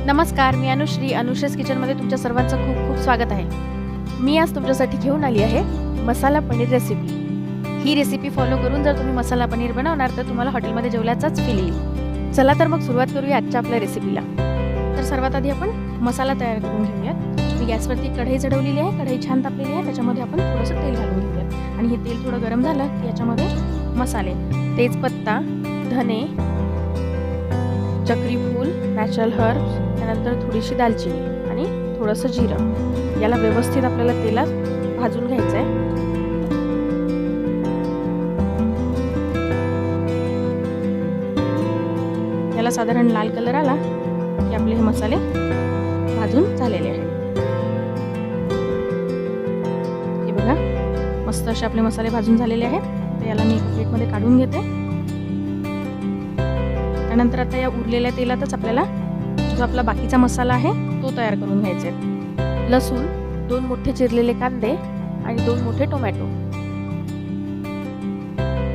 नमस्कार, मी अनुश्री. अनुश्रीज किचनमध्ये तुमच्या सर्वांचं खूप खूप स्वागत आहे. मी आज तुमच्यासाठी घेऊन आली आहे मसाला पनीर रेसिपी. ही रेसिपी फॉलो करून जर तुम्ही मसाला पनीर बनवणार तर तुम्हाला हॉटेलमध्ये जेवल्याचाच फील येईल. चला तर मग सुरुवात करूया आजच्या आपल्या रेसिपीला. तर सर्वात आधी आपण मसाला तयार करून घेऊयात. मी गॅसवरती कढई चढवलेली आहे. कढई छान तापलेली आहे. त्याच्यामध्ये आपण थोडंसं तेल घालून घेऊयात आणि हे तेल थोडं गरम झालं की याच्यामध्ये मसाले, तेजपत्ता, धने, चक्री फूल, नॅचरल हर्ब्स, त्यानंतर थोडीशी दालचिनी आणि थोडंसं जिरं, याला व्यवस्थित आपल्याला तेलात भाजून घ्यायचं आहे. याला साधारण लाल कलर आला की आपले हे मसाले भाजून झालेले आहेत. हे बघा, मस्त असे आपले मसाले भाजून झालेले आहेत. तर याला मी प्लेटमध्ये काढून घेते. त्यानंतर आता या उरलेल्या तेलातच आपल्याला जो आपला बाकीचा मसाला आहे तो तयार करून घ्यायचा आहे. लसूण, 2 मोठे चिरलेले कांदे आणि 2 मोठे टोमॅटो,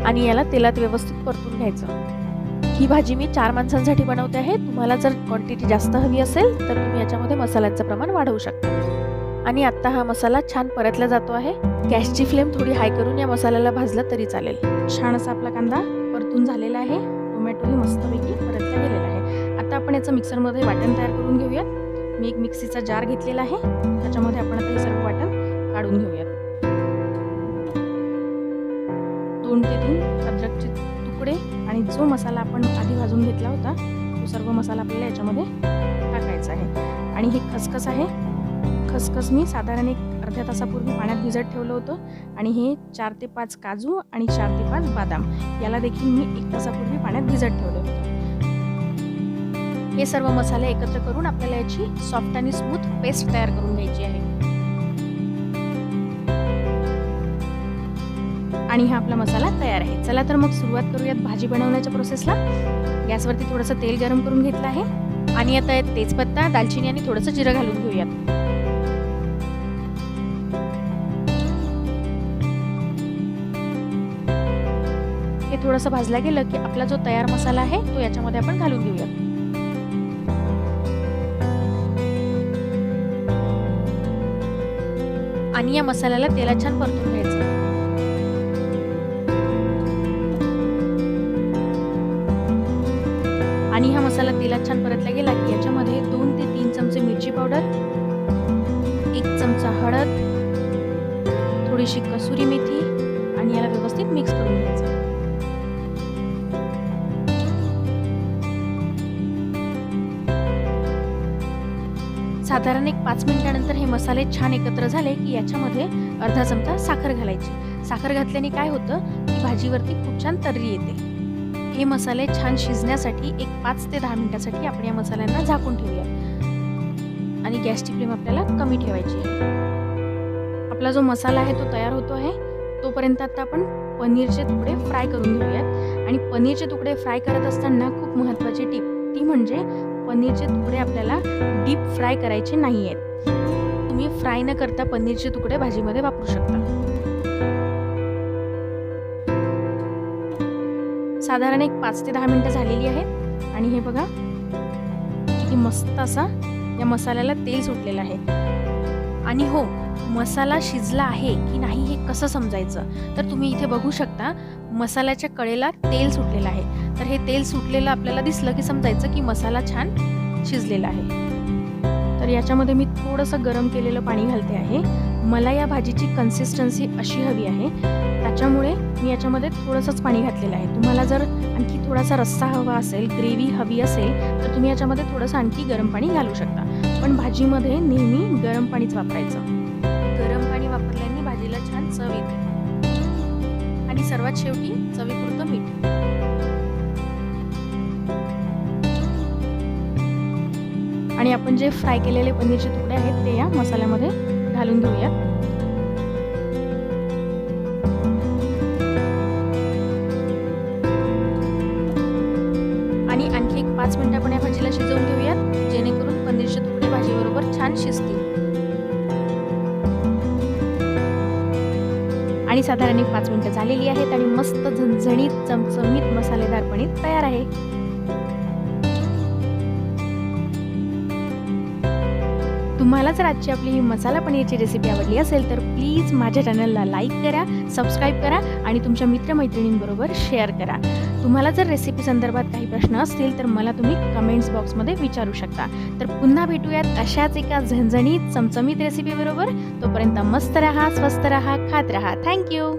आणि याला तेलात व्यवस्थित परतून घ्यायचं. ही भाजी मी 4 माणसांसाठी बनवते आहे. तुम्हाला जर क्वांटिटी जास्त हवी असेल तर तुम्ही याच्यामध्ये मसाल्यांचं प्रमाण वाढवू शकता. आणि आता हा मसाला छान परतला जातो आहे. गॅसची फ्लेम थोडी हाय करून या मसाल्याला भाजला तरी चालेल. छान असा आपला कांदा परतून झालेला आहे. टोमॅटोही मस्तपैकी परतला गेलेला आहे. आता आपण याचं मिक्सरमध्ये वाटण तयार करून घेऊयात. मी एक मिक्सीचा जार घेतलेला आहे. त्याच्यामध्ये आपण आता हे सर्व वाटण काढून घेऊयात. 2 ते 3 अद्रकचे तुकडे आणि जो मसाला आपण आधी भाजून घेतला होता तो सर्व मसाला आपल्याला याच्यामध्ये टाकायचा आहे. आणि हे खसखस आहे. खसखस मी साधारण एक अर्ध्या तासापूर्वी पाण्यात भिजत ठेवलं होतं. आणि हे 4 ते 5 काजू आणि 4 ते 5 बदाम, याला देखील मी 1 तासापूर्वी पाण्यात भिजत ठेवलं होतं. हे सर्व मसाले एकत्र करून आपल्याला याची सॉफ्ट आणि स्मूथ पेस्ट तयार करून घ्यायची आहे. आणि हा आपला मसाला तयार आहे. चला तर मग सुरुवात करूयात भाजी बनवण्याच्या प्रोसेसला. गॅसवरती थोडंसं तेल गरम करून घेतलं आहे आणि आता यात तेजपत्ता, दालचिनी आणि थोडंसं जिरं घालून घेऊयात. हे थोडंसं भाजला गेलं की आपला जो तयार मसाला आहे तो याच्यामध्ये आपण घालून घेऊयात. आणि या मसाल्याला तेलात छान परतून घ्यायचं. आणि हा मसाला तेलात छान परतला गेला की याच्यामध्ये 2 ते 3 चमचे मिरची पावडर, 1 चमचा हळद, थोडीशी कसुरी मेथी आणि याला व्यवस्थित मिक्स करून घ्यायचं. साधारण एक 5 मिनिटानंतर हे मसाले छान एकत्र झाले की याच्यामध्ये अर्धा चमचा साखर घालायची. साखर घातल्याने काय होतं की भाजीवरती खूप छान तर्री येते. हे मसाले छान शिजण्यासाठी एक 5 ते 10 मिनिटासाठी आपण या मसाल्यांना झाकून ठेवूया. आणि गॅसची फ्लेम आपल्याला कमी ठेवायची आहे. आपला जो मसाला आहे तो तयार होतो आहे. तोपर्यंत आता आपण पनीरचे तुकडे फ्राय करून घेऊयात. आणि पनीरचे तुकडे फ्राय करत असताना खूप महत्त्वाची टीप, ती म्हणजे पनीरचे तुकडे आपल्याला डीप फ्राय करायचे नाही आहेत. तुम्ही फ्राय न करता पनीरचे तुकडे भाजीमध्ये वापरू शकता. साधारण एक 5 ते 10 मिनिटं झालेली आहेत. आणि हे बघा किती मस्त असा या मसाल्याला तेल सुटलेलं आहे. आणि हो, मसाला शिजला आहे की नाही हे कसं समजायचं, तर तुम्ही इथे बघू शकता मसाल्याच्या कडेला तेल सुटलेलं आहे. तर हे तेल सुटलेलं आपल्याला दिसलं की समजायचं की मसाला छान शिजलेला आहे. तर याच्यामध्ये मी थोडंसं गरम केलेलं पाणी घालते आहे. मला या भाजीची कन्सिस्टन्सी अशी हवी आहे, त्याच्यामुळे मी याच्यामध्ये थोडंसंच पाणी घातलेलं आहे. तुम्हाला जर आणखी थोडासा रस्सा हवा असेल, ग्रेव्ही हवी असेल तर तुम्ही याच्यामध्ये थोडंसं आणखी गरम पाणी घालू शकता. पण भाजीमध्ये नेहमी गरम पाणीच वापरायचं. गरम पाणी वापरल्याने भाजीला छान चव येते. आणि सर्वात शेवटी चवीपुरतं मीठ. आणि आपण जे फ्राय केलेले पनीरचे तुकडे आहेत ते या मसाल्यामध्ये घालून घेऊयात. आणि आणखी एक 5 मिनिटं आपण या भाजीला शिजवून घेऊयात, जेणेकरून पनीरचे तुकडे भाजीबरोबर छान शिजतील. आणि साधारण एक 5 मिनिटं झालेली आहेत आणि मस्त झणझणीत चमचमीत मसालेदार पनीर तयार आहे. तुम्हाला जर आजची आपली ही मसाला पनीरची रेसिपी आवडली असेल तर प्लीज माझ्या चॅनलला लाईक करा, सबस्क्राईब करा आणि तुमच्या मित्रमैत्रिणींबरोबर शेअर करा. तुम्हाला जर रेसिपी संदर्भात काही प्रश्न असतील तर मला तुम्ही कमेंट्स बॉक्समध्ये विचारू शकता. तर पुन्हा भेटूयात अशाच एका झणझणीत चमचमीत रेसिपीबरोबर. तोपर्यंत मस्त रहा, स्वस्त रहा, खात रहा. थँक्यू.